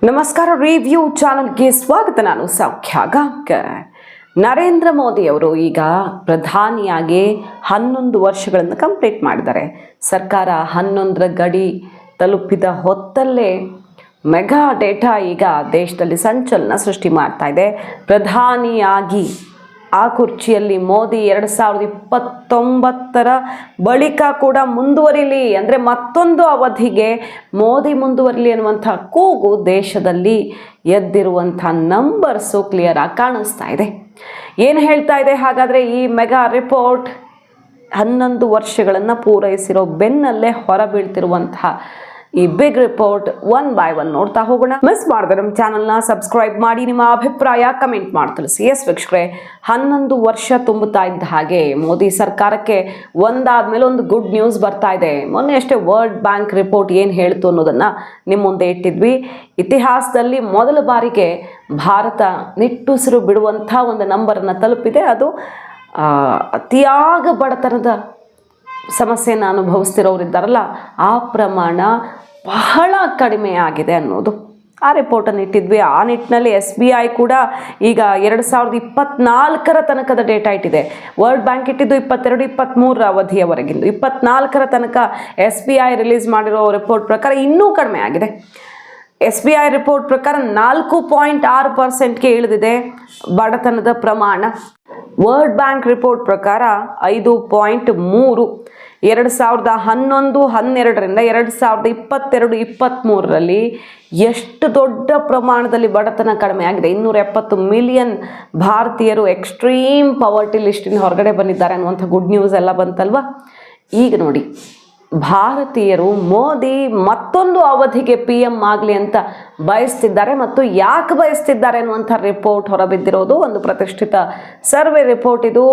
ನಮಸ್ಕಾರ, ರಿವ್ಯೂ ಚಾನಲ್ಗೆ ಸ್ವಾಗತ. ನಾನು ಸೌಖ್ಯ ಗಾಂವ್ಕರ್. ನರೇಂದ್ರ ಮೋದಿ ಅವರು ಈಗ ಪ್ರಧಾನಿಯಾಗಿ 11 ವರ್ಷಗಳನ್ನು ಕಂಪ್ಲೀಟ್ ಮಾಡಿದ್ದಾರೆ. ಸರ್ಕಾರ 11ರ ಗಡಿ ತಲುಪಿದ ಹೊತ್ತಲ್ಲೇ ಮೆಗಾ ಡೇಟಾ ಈಗ ದೇಶದಲ್ಲಿ ಸಂಚಲನ ಸೃಷ್ಟಿ ಮಾಡ್ತಾ ಇದೆ. ಪ್ರಧಾನಿಯಾಗಿ ಆ ಕುರ್ಚಿಯಲ್ಲಿ ಮೋದಿ 2029ರ ಬಳಿಕ ಕೂಡ ಮುಂದುವರಿಲಿ, ಅಂದರೆ ಮತ್ತೊಂದು ಅವಧಿಗೆ ಮೋದಿ ಮುಂದುವರಿಲಿ ಅನ್ನುವಂಥ ಕೂಗು ದೇಶದಲ್ಲಿ ಎದ್ದಿರುವಂಥ ನಂಬರ್ಸು ಕ್ಲಿಯರ್ ಆಗಿ ಕಾಣಿಸ್ತಾ ಇದೆ. ಏನು ಹೇಳ್ತಾ ಇದೆ ಹಾಗಾದರೆ ಈ ಮೆಗಾ ರಿಪೋರ್ಟ್? 11 ವರ್ಷಗಳನ್ನು ಪೂರೈಸಿರೋ ಬೆನ್ನಲ್ಲೇ ಹೊರಬೀಳ್ತಿರುವಂತಹ ಈ big report one by one ನೋಡ್ತಾ ಹೋಗೋಣ. ಮಿಸ್ ಮಾಡಿದ್ರೆ ನಮ್ಮ ಚಾನಲ್ನ ಸಬ್ಸ್ಕ್ರೈಬ್ ಮಾಡಿ, ನಿಮ್ಮ ಅಭಿಪ್ರಾಯ ಕಮೆಂಟ್ ಮಾಡಿ ತಿಳಿಸಿ. ಎಸ್ ವೀಕ್ಷಕರೇ, 11 ವರ್ಷ ತುಂಬುತ್ತಾ ಇದ್ದ ಹಾಗೆ ಮೋದಿ ಸರ್ಕಾರಕ್ಕೆ ಒಂದಾದ್ಮೇಲೆ ಒಂದು ಗುಡ್ ನ್ಯೂಸ್ ಬರ್ತಾ ಇದೆ. ಮೊನ್ನೆ ಅಷ್ಟೇ ವರ್ಲ್ಡ್ ಬ್ಯಾಂಕ್ ರಿಪೋರ್ಟ್ ಏನು ಹೇಳ್ತು ಅನ್ನೋದನ್ನು ನಿಮ್ಮ ಮುಂದೆ ಇಟ್ಟಿದ್ವಿ. ಇತಿಹಾಸದಲ್ಲಿ ಮೊದಲ ಬಾರಿಗೆ ಭಾರತ ನಿಟ್ಟುಸಿರು ಬಿಡುವಂಥ ಒಂದು ನಂಬರನ್ನು ತಲುಪಿದೆ. ಅದು ಅತಿಯಾಗ ಬಡತನದ ಸಮಸ್ಯೆಯನ್ನು ಅನುಭವಿಸ್ತಿರೋರಿದ್ದಾರಲ್ಲ, ಆ ಪ್ರಮಾಣ ಬಹಳ ಕಡಿಮೆ ಆಗಿದೆ ಅನ್ನೋದು ಆ ರಿಪೋರ್ಟನ್ನು ಇಟ್ಟಿದ್ವಿ. ಆ ನಿಟ್ಟಿನಲ್ಲಿ SBI ಕೂಡ ಈಗ 2024ರ ತನಕದ ಡೇಟಾ ಇಟ್ಟಿದೆ. ವರ್ಲ್ಡ್ ಬ್ಯಾಂಕ್ ಇಟ್ಟಿದ್ದು 22-23ರ ಅವಧಿಯವರೆಗಿಂದು. 24ರ ತನಕ SBI ರಿಲೀಸ್ ಮಾಡಿರೋ ರಿಪೋರ್ಟ್ ಪ್ರಕಾರ ಇನ್ನೂ ಕಡಿಮೆ ಆಗಿದೆ. SBI ರಿಪೋರ್ಟ್ ಪ್ರಕಾರ 4.6%ಗೆ ಇಳಿದಿದೆ ಬಡತನದ ಪ್ರಮಾಣ. ವರ್ಲ್ಡ್ ಬ್ಯಾಂಕ್ ರಿಪೋರ್ಟ್ ಪ್ರಕಾರ 5.3. 2011-12ರಿಂದ 2022-23ರಲ್ಲಿ ಎಷ್ಟು ದೊಡ್ಡ ಪ್ರಮಾಣದಲ್ಲಿ ಬಡತನ ಕಡಿಮೆ ಆಗಿದೆ. 270 ಮಿಲಿಯನ್ ಭಾರತೀಯರು ಎಕ್ಸ್ಟ್ರೀಮ್ ಪವರ್ಟಿ ಲಿಸ್ಟಿನ ಹೊರಗಡೆ ಬಂದಿದ್ದಾರೆ ಅನ್ನುವಂಥ ಗುಡ್ ನ್ಯೂಸ್ ಎಲ್ಲ ಬಂತಲ್ವ. ಈಗ ನೋಡಿ, ಭಾರತೀಯರು ಮೋದಿ ಮತ್ತೊಂದು ಅವಧಿಗೆ PM ಆಗಲಿ ಅಂತ ಬಯಸ್ತಿದ್ದಾರೆ. ಮತ್ತು ಯಾಕೆ ಬಯಸ್ತಿದ್ದಾರೆ ಅನ್ನುವಂಥ ರಿಪೋರ್ಟ್ ಹೊರಬಿದ್ದಿರೋದು ಒಂದು ಪ್ರತಿಷ್ಠಿತ ಸರ್ವೆ ರಿಪೋರ್ಟ್. ಇದು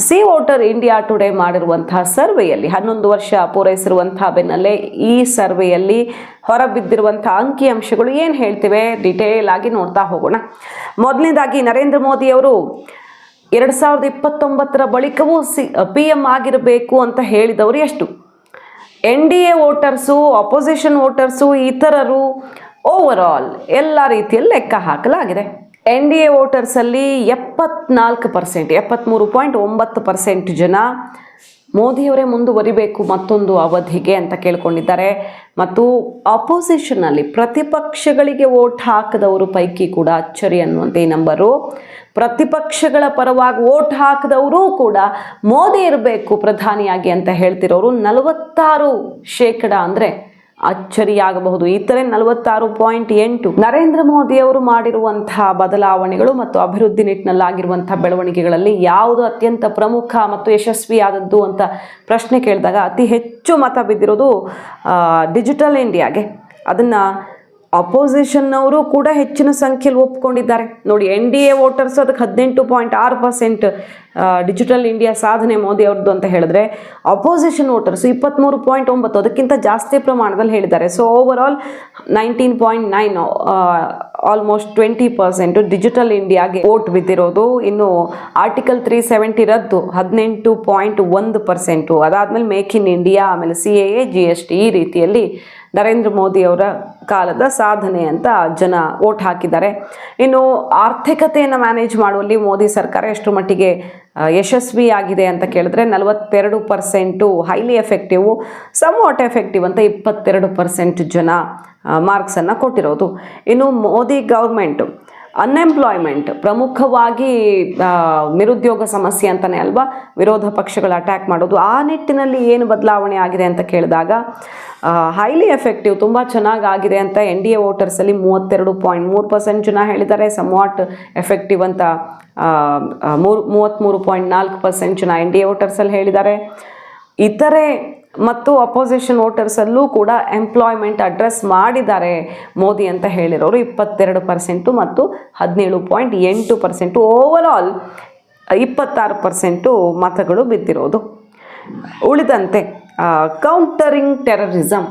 ಸಿ ವೋಟರ್ ಇಂಡಿಯಾ ಟುಡೇ ಮಾಡಿರುವಂತಹ ಸರ್ವೆಯಲ್ಲಿ 11 ವರ್ಷ ಪೂರೈಸಿರುವಂತಹ ಬೆನ್ನಲ್ಲೇ ಈ ಸರ್ವೆಯಲ್ಲಿ ಹೊರಬಿದ್ದಿರುವಂಥ ಅಂಕಿಅಂಶಗಳು ಏನು ಹೇಳ್ತಿವೆ ಡಿಟೇಲ್ ಆಗಿ ನೋಡ್ತಾ ಹೋಗೋಣ. ಮೊದಲನೇದಾಗಿ, ನರೇಂದ್ರ ಮೋದಿ ಅವರು 2029ರ ಬಳಿಕವೂ PM ಆಗಿರಬೇಕು ಅಂತ ಹೇಳಿದವರು ಎಷ್ಟು? NDA ವೋಟರ್ಸು, ಅಪೋಸಿಷನ್ ವೋಟರ್ಸು, ಇತರರು, ಓವರ್ ಆಲ್ ಎಲ್ಲ ರೀತಿಯಲ್ಲಿ ಲೆಕ್ಕ ಹಾಕಲಾಗಿದೆ. NDA ವೋಟರ್ಸಲ್ಲಿ 74%, 73.9% ಜನ ಮೋದಿಯವರೇ ಮುಂದುವರಿಬೇಕು ಮತ್ತೊಂದು ಅವಧಿಗೆ ಅಂತ ಕೇಳ್ಕೊಂಡಿದ್ದಾರೆ. ಮತ್ತು ಅಪೋಸಿಷನ್ನಲ್ಲಿ ಪ್ರತಿಪಕ್ಷಗಳಿಗೆ ವೋಟ್ ಹಾಕದವರು ಪೈಕಿ ಕೂಡ ಅಚ್ಚರಿ ಅನ್ನುವಂಥ ಈ ನಂಬರು. ಪ್ರತಿಪಕ್ಷಗಳ ಪರವಾಗಿ ವೋಟ್ ಹಾಕಿದವರು ಕೂಡ ಮೋದಿ ಇರಬೇಕು ಪ್ರಧಾನಿಯಾಗಿ ಅಂತ ಹೇಳ್ತಿರೋರು 46%. ಅಂದರೆ ಅಚ್ಚರಿಯಾಗಬಹುದು. ಇತರೆ 46.8. ನರೇಂದ್ರ ಮೋದಿ ಅವರು ಮಾಡಿರುವಂತಹ ಬದಲಾವಣೆಗಳು ಮತ್ತು ಅಭಿವೃದ್ಧಿ ನಿಟ್ಟಿನಲ್ಲಾಗಿರುವಂತಹ ಬೆಳವಣಿಗೆಗಳಲ್ಲಿ ಯಾವುದು ಅತ್ಯಂತ ಪ್ರಮುಖ ಮತ್ತು ಯಶಸ್ವಿಯಾದದ್ದು ಅಂತ ಪ್ರಶ್ನೆ ಕೇಳಿದಾಗ ಅತಿ ಹೆಚ್ಚು ಮತ ಬಿದ್ದಿರೋದು ಡಿಜಿಟಲ್ ಇಂಡಿಯಾಗೆ. ಅದನ್ನು ಅಪೋಸಿಷನ್ನವರು ಕೂಡ ಹೆಚ್ಚಿನ ಸಂಖ್ಯೆಯಲ್ಲಿ ಒಪ್ಕೊಂಡಿದ್ದಾರೆ. ನೋಡಿ, NDA ವೋಟರ್ಸ್ ಅದಕ್ಕೆ 18.6% ಡಿಜಿಟಲ್ ಇಂಡಿಯಾ ಸಾಧನೆ ಮೋದಿ ಅವ್ರದ್ದು ಅಂತ ಹೇಳಿದ್ರೆ, ಅಪೋಸಿಷನ್ ವೋಟರ್ಸ್ 23.9, ಅದಕ್ಕಿಂತ ಜಾಸ್ತಿ ಪ್ರಮಾಣದಲ್ಲಿ ಹೇಳಿದ್ದಾರೆ. So over all 19.9, almost 20% digital ಇಂಡಿಯಾಗೆ ವೋಟ್ ಬಿದ್ದಿರೋದು. ಇನ್ನು ಆರ್ಟಿಕಲ್ 370 ರದ್ದು 18.1%. ಅದಾದಮೇಲೆ ಮೇಕ್ ಇನ್ ಇಂಡಿಯಾ, ಆಮೇಲೆ CAA, GST ಈ ರೀತಿಯಲ್ಲಿ ನರೇಂದ್ರ ಮೋದಿ ಅವರ ಕಾಲದ ಸಾಧನೆ ಅಂತ ಜನ ವೋಟ್ ಹಾಕಿದ್ದಾರೆ. ಇನ್ನು ಆರ್ಥಿಕತೆಯನ್ನು ಮ್ಯಾನೇಜ್ ಮಾಡುವಲ್ಲಿ ಮೋದಿ ಸರ್ಕಾರ ಎಷ್ಟು ಮಟ್ಟಿಗೆ ಯಶಸ್ವಿಯಾಗಿದೆ ಅಂತ ಕೇಳಿದ್ರೆ 42% ಹೈಲಿ ಎಫೆಕ್ಟಿವ್, ಸಮ್ವಾಟ್ ಎಫೆಕ್ಟಿವ್ ಅಂತ 22% ಜನ ಮಾರ್ಕ್ಸನ್ನು ಕೊಟ್ಟಿರೋದು. ಇನ್ನು ಮೋದಿ ಗೌರ್ಮೆಂಟು ಅನ್ಎಂಪ್ಲಾಯ್ಮೆಂಟ್, ಪ್ರಮುಖವಾಗಿ ನಿರುದ್ಯೋಗ ಸಮಸ್ಯೆ ಅಂತಲೇ ಅಲ್ವಾ ವಿರೋಧ ಪಕ್ಷಗಳು ಅಟ್ಯಾಕ್ ಮಾಡೋದು. ಆ ನಿಟ್ಟಿನಲ್ಲಿ ಏನು ಬದಲಾವಣೆ ಆಗಿದೆ ಅಂತ ಕೇಳಿದಾಗ ಹೈಲಿ ಎಫೆಕ್ಟಿವ್ ತುಂಬ ಚೆನ್ನಾಗಾಗಿದೆ ಅಂತ NDA ವೋಟರ್ಸಲ್ಲಿ 32.3% ಜನ ಹೇಳಿದ್ದಾರೆ. ಸಮ್ವಾಟ್ ಎಫೆಕ್ಟಿವ್ ಅಂತ 33.4% ಜನ NDA ವೋಟರ್ಸಲ್ಲಿ ಹೇಳಿದ್ದಾರೆ. ಇತರೆ ಮತ್ತು ಅಪೋಸಿಷನ್ ವೋಟರ್ಸಲ್ಲೂ ಕೂಡ ಎಂಪ್ಲಾಯ್ಮೆಂಟ್ ಅಡ್ರೆಸ್ ಮಾಡಿದ್ದಾರೆ ಮೋದಿ ಅಂತ ಹೇಳಿರೋರು 22% ಮತ್ತು 17.8%. ಓವರ್ ಆಲ್ 26% ಮತಗಳು ಬಿದ್ದಿರೋದು. ಉಳಿದಂತೆ ಕೌಂಟರಿಂಗ್ ಟೆರರಿಸಮ್,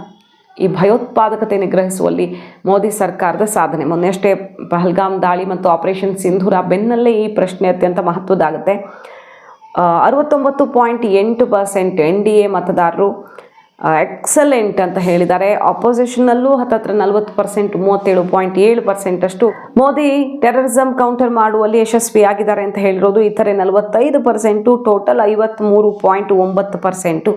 ಈ ಭಯೋತ್ಪಾದಕತೆ ನಿಗ್ರಹಿಸುವಲ್ಲಿ ಮೋದಿ ಸರ್ಕಾರದ ಸಾಧನೆ. ಮೊನ್ನೆಯಷ್ಟೇ ಪಹಲ್ಗಾಮ್ ದಾಳಿ ಮತ್ತು ಆಪರೇಷನ್ ಸಿಂಧೂರ ಬೆನ್ನಲ್ಲೇ ಈ ಪ್ರಶ್ನೆ ಅತ್ಯಂತ ಮಹತ್ವದಾಗುತ್ತೆ. 69.8% NDA ಮತದಾರರು, ಎಕ್ಸಲೆಂಟ್ ಅಂತ ಹೇಳಿದ್ದಾರೆ. ಆಪೋಸಿಷನ್ನಲ್ಲೂ ಹತ್ತತ್ರ 40%, 37.7% ಅಷ್ಟು ಮೋದಿ ಟೆರರಿಸಮ್ ಕೌಂಟರ್ ಮಾಡುವಲ್ಲಿ ಯಶಸ್ವಿಯಾಗಿದ್ದಾರೆ ಅಂತ ಹೇಳಿರೋದು. ಇತರೆ 45%, ಟೋಟಲ್ 53.9%.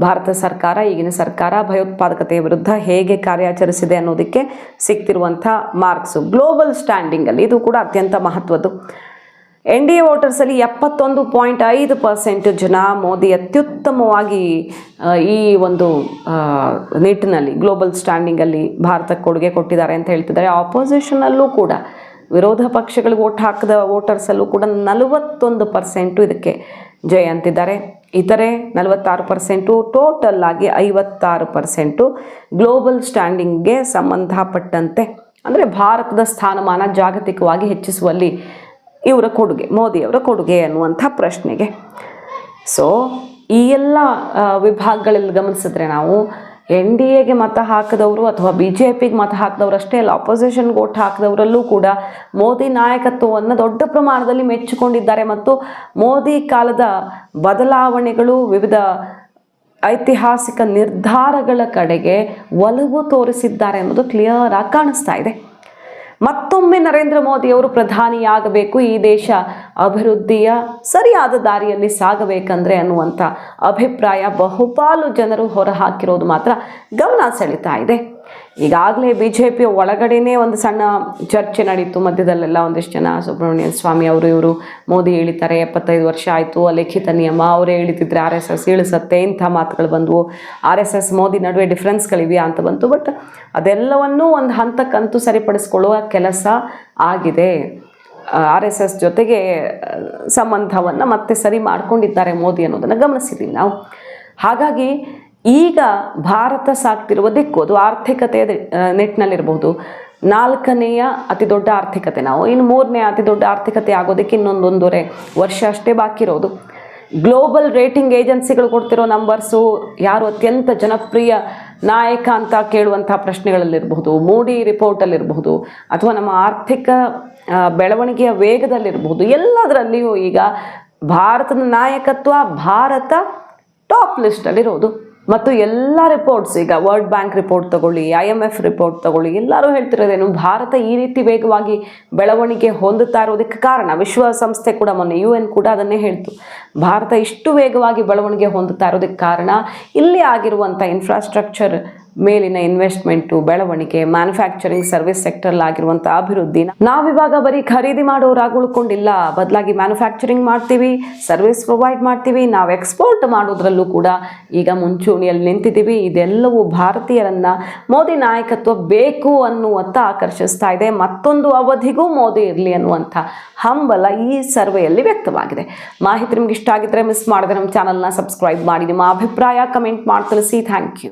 ಭಾರತ ಸರ್ಕಾರ, ಈಗಿನ ಸರ್ಕಾರ ಭಯೋತ್ಪಾದಕತೆಯ ವಿರುದ್ಧ ಹೇಗೆ ಕಾರ್ಯಾಚರಿಸಿದೆ ಅನ್ನೋದಕ್ಕೆ ಸಿಗ್ತಿರುವಂಥ ಮಾರ್ಕ್ಸು. ಗ್ಲೋಬಲ್ ಸ್ಟ್ಯಾಂಡಿಂಗಲ್ಲಿ ಇದು ಕೂಡ ಅತ್ಯಂತ ಮಹತ್ವದ್ದು. NDA ವೋಟರ್ಸಲ್ಲಿ 71.5% ಜನ ಮೋದಿ ಅತ್ಯುತ್ತಮವಾಗಿ ಈ ಒಂದು ನಿಟ್ಟಿನಲ್ಲಿ ಗ್ಲೋಬಲ್ ಸ್ಟ್ಯಾಂಡಿಂಗಲ್ಲಿ ಭಾರತಕ್ಕೆ ಕೊಡುಗೆ ಕೊಟ್ಟಿದ್ದಾರೆ ಅಂತ ಹೇಳ್ತಿದ್ದಾರೆ. ಆಪೋಸಿಷನಲ್ಲೂ ಕೂಡ ವಿರೋಧ ಪಕ್ಷಗಳಿಗೆ ವೋಟ್ ಹಾಕಿದ ವೋಟರ್ಸಲ್ಲೂ ಕೂಡ 41% ಇದಕ್ಕೆ ಜಯ ಅಂತಿದ್ದಾರೆ. ಇತರೆ 46%, ಟೋಟಲ್ ಆಗಿ 56% ಗ್ಲೋಬಲ್ ಸ್ಟ್ಯಾಂಡಿಂಗ್ಗೆ ಸಂಬಂಧಪಟ್ಟಂತೆ, ಅಂದರೆ ಭಾರತದ ಸ್ಥಾನಮಾನ ಜಾಗತಿಕವಾಗಿ ಹೆಚ್ಚಿಸುವಲ್ಲಿ ಇವರ ಕೊಡುಗೆ, ಮೋದಿಯವರ ಕೊಡುಗೆ ಅನ್ನುವಂಥ ಪ್ರಶ್ನೆಗೆ. ಸೊ ಈ ಎಲ್ಲ ವಿಭಾಗಗಳಲ್ಲಿ ಗಮನಿಸಿದ್ರೆ ನಾವು NDAಗೆ ಮತ ಹಾಕಿದವರು ಅಥವಾ BJPಗೆ ಮತ ಹಾಕಿದವರು ಅಷ್ಟೇ ಅಲ್ಲ, ಆಪೋಸಿಷನ್ಗೆ ವೋಟ್ ಹಾಕಿದವರಲ್ಲೂ ಕೂಡ ಮೋದಿ ನಾಯಕತ್ವವನ್ನು ದೊಡ್ಡ ಪ್ರಮಾಣದಲ್ಲಿ ಮೆಚ್ಚಿಕೊಂಡಿದ್ದಾರೆ ಮತ್ತು ಮೋದಿ ಕಾಲದ ಬದಲಾವಣೆಗಳು, ವಿವಿಧ ಐತಿಹಾಸಿಕ ನಿರ್ಧಾರಗಳ ಕಡೆಗೆ ಒಲವು ತೋರಿಸಿದ್ದಾರೆ ಅನ್ನೋದು ಕ್ಲಿಯರ್ ಆಗಿ ಕಾಣಿಸ್ತಾ ಇದೆ. ಮತ್ತೊಮ್ಮೆ ನರೇಂದ್ರ ಮೋದಿಯವರು ಪ್ರಧಾನಿಯಾಗಬೇಕು, ಈ ದೇಶ ಅಭಿವೃದ್ಧಿಯ ಸರಿಯಾದ ದಾರಿಯಲ್ಲಿ ಸಾಗಬೇಕಂದ್ರೆ ಅನ್ನುವಂಥ ಅಭಿಪ್ರಾಯ ಬಹುಪಾಲು ಜನರು ಹೊರಹಾಕಿರೋದು ಮಾತ್ರ ಗಮನ ಸೆಳೀತಾ ಇದೆ. ಈಗಾಗಲೇ BJP ಒಳಗಡೆನೇ ಒಂದು ಸಣ್ಣ ಚರ್ಚೆ ನಡೀತು. ಮಧ್ಯದಲ್ಲೆಲ್ಲ ಒಂದಿಷ್ಟು ಜನ ಸುಬ್ರಹ್ಮಣ್ಯನ್ ಸ್ವಾಮಿ ಅವರು ಇವರು ಮೋದಿ ಹೇಳಿದ್ದಾರೆ 75 ವರ್ಷ ಆಯಿತು, ಲಿಖಿತ ನಿಯಮ, ಅವರೇ ಹೇಳಿದ್ರೆ RSS ಇಳಿಸತ್ತೆ, ಇಂಥ ಮಾತುಗಳು ಬಂದವು. RSS ಮೋದಿ ನಡುವೆ ಡಿಫ್ರೆನ್ಸ್ಗಳಿವೆಯಾ ಅಂತ ಬಂತು. ಬಟ್ ಅದೆಲ್ಲವನ್ನೂ ಒಂದು ಹಂತಕ್ಕಂತೂ ಸರಿಪಡಿಸ್ಕೊಳ್ಳುವ ಕೆಲಸ ಆಗಿದೆ. RSS ಜೊತೆಗೆ ಸಂಬಂಧವನ್ನು ಮತ್ತೆ ಸರಿ ಮಾಡ್ಕೊಂಡಿದ್ದಾರೆ ಮೋದಿ ಅನ್ನೋದನ್ನು ಗಮನಿಸಿದ್ದೀವಿ ನಾವು. ಹಾಗಾಗಿ ಈಗ ಭಾರತ ಸಾಕ್ತಿರುವ ದಿಕ್ಕು ಅದು ಆರ್ಥಿಕತೆಯ ನಿಟ್ಟಿನಲ್ಲಿರ್ಬೋದು. 4ನೇಯ ಅತಿ ದೊಡ್ಡ ಆರ್ಥಿಕತೆ ನಾವು, ಇನ್ನು 3ನೇ ಅತಿ ದೊಡ್ಡ ಆರ್ಥಿಕತೆ ಆಗೋದಕ್ಕೆ ಇನ್ನೊಂದೂವರೆ ವರ್ಷ ಅಷ್ಟೇ ಬಾಕಿ ಇರೋದು. ಗ್ಲೋಬಲ್ ರೇಟಿಂಗ್ ಏಜೆನ್ಸಿಗಳು ಕೊಡ್ತಿರೋ ನಂಬರ್ಸು, ಯಾರು ಅತ್ಯಂತ ಜನಪ್ರಿಯ ನಾಯಕ ಅಂತ ಕೇಳುವಂಥ ಪ್ರಶ್ನೆಗಳಲ್ಲಿರಬಹುದು, ಮೂಡಿ ರಿಪೋರ್ಟಲ್ಲಿರಬಹುದು, ಅಥವಾ ನಮ್ಮ ಆರ್ಥಿಕ ಬೆಳವಣಿಗೆಯ ವೇಗದಲ್ಲಿರಬಹುದು, ಎಲ್ಲದರಲ್ಲಿಯೂ ಈಗ ಭಾರತದ ನಾಯಕತ್ವ, ಭಾರತ ಟಾಪ್ ಲಿಸ್ಟಲ್ಲಿರೋದು. ಮತ್ತು ಎಲ್ಲ ರಿಪೋರ್ಟ್ಸ್, ಈಗ ವರ್ಲ್ಡ್ ಬ್ಯಾಂಕ್ ರಿಪೋರ್ಟ್ ತಗೊಳ್ಳಿ, IMF ರಿಪೋರ್ಟ್ ತಗೊಳ್ಳಿ, ಎಲ್ಲರೂ ಹೇಳ್ತಿರೋದೇನು, ಭಾರತ ಈ ರೀತಿ ವೇಗವಾಗಿ ಬೆಳವಣಿಗೆ ಹೊಂದುತ್ತಾ ಇರೋದಕ್ಕೆ ಕಾರಣ, ವಿಶ್ವಸಂಸ್ಥೆ ಕೂಡ ಮೊನ್ನೆ UN ಕೂಡ ಅದನ್ನೇ ಹೇಳ್ತು, ಭಾರತ ಇಷ್ಟು ವೇಗವಾಗಿ ಬೆಳವಣಿಗೆ ಹೊಂದುತ್ತಾ ಇರೋದಕ್ಕೆ ಕಾರಣ ಇಲ್ಲಿ ಆಗಿರುವಂಥ ಇನ್ಫ್ರಾಸ್ಟ್ರಕ್ಚರ್ ಮೇಲಿನ ಇನ್ವೆಸ್ಟ್ಮೆಂಟು, ಬೆಳವಣಿಗೆ, ಮ್ಯಾನುಫ್ಯಾಕ್ಚರಿಂಗ್, ಸರ್ವಿಸ್ ಸೆಕ್ಟರ್ಲಾಗಿರುವಂಥ ಅಭಿವೃದ್ಧಿ. ನಾವಿವಾಗ ಬರೀ ಖರೀದಿ ಮಾಡೋರಾಗಿ ಉಳ್ಕೊಂಡಿಲ್ಲ, ಬದಲಾಗಿ ಮ್ಯಾನುಫ್ಯಾಕ್ಚರಿಂಗ್ ಮಾಡ್ತೀವಿ, ಸರ್ವಿಸ್ ಪ್ರೊವೈಡ್ ಮಾಡ್ತೀವಿ, ನಾವು ಎಕ್ಸ್ಪೋರ್ಟ್ ಮಾಡೋದ್ರಲ್ಲೂ ಕೂಡ ಈಗ ಮುಂಚೂಣಿಯಲ್ಲಿ ನಿಂತಿದ್ದೀವಿ. ಇದೆಲ್ಲವೂ ಭಾರತೀಯರನ್ನು ಮೋದಿ ನಾಯಕತ್ವ ಬೇಕು ಅನ್ನುವಂಥ ಆಕರ್ಷಿಸ್ತಾ ಇದೆ. ಮತ್ತೊಂದು ಅವಧಿಗೂ ಮೋದಿ ಇರಲಿ ಅನ್ನುವಂಥ ಹಂಬಲ ಈ ಸರ್ವೆಯಲ್ಲಿ ವ್ಯಕ್ತವಾಗಿದೆ. ಮಾಹಿತಿ ನಿಮ್ಗೆ ಇಷ್ಟ ಆಗಿದ್ರೆ ಮಿಸ್ ಮಾಡಿದ್ರೆ ನಮ್ಮ ಚಾನಲ್ನ ಸಬ್ಸ್ಕ್ರೈಬ್ ಮಾಡಿ, ನಿಮ್ಮ ಅಭಿಪ್ರಾಯ ಕಮೆಂಟ್ ಮಾಡಿ ತಿಳಿಸಿ. Thank you.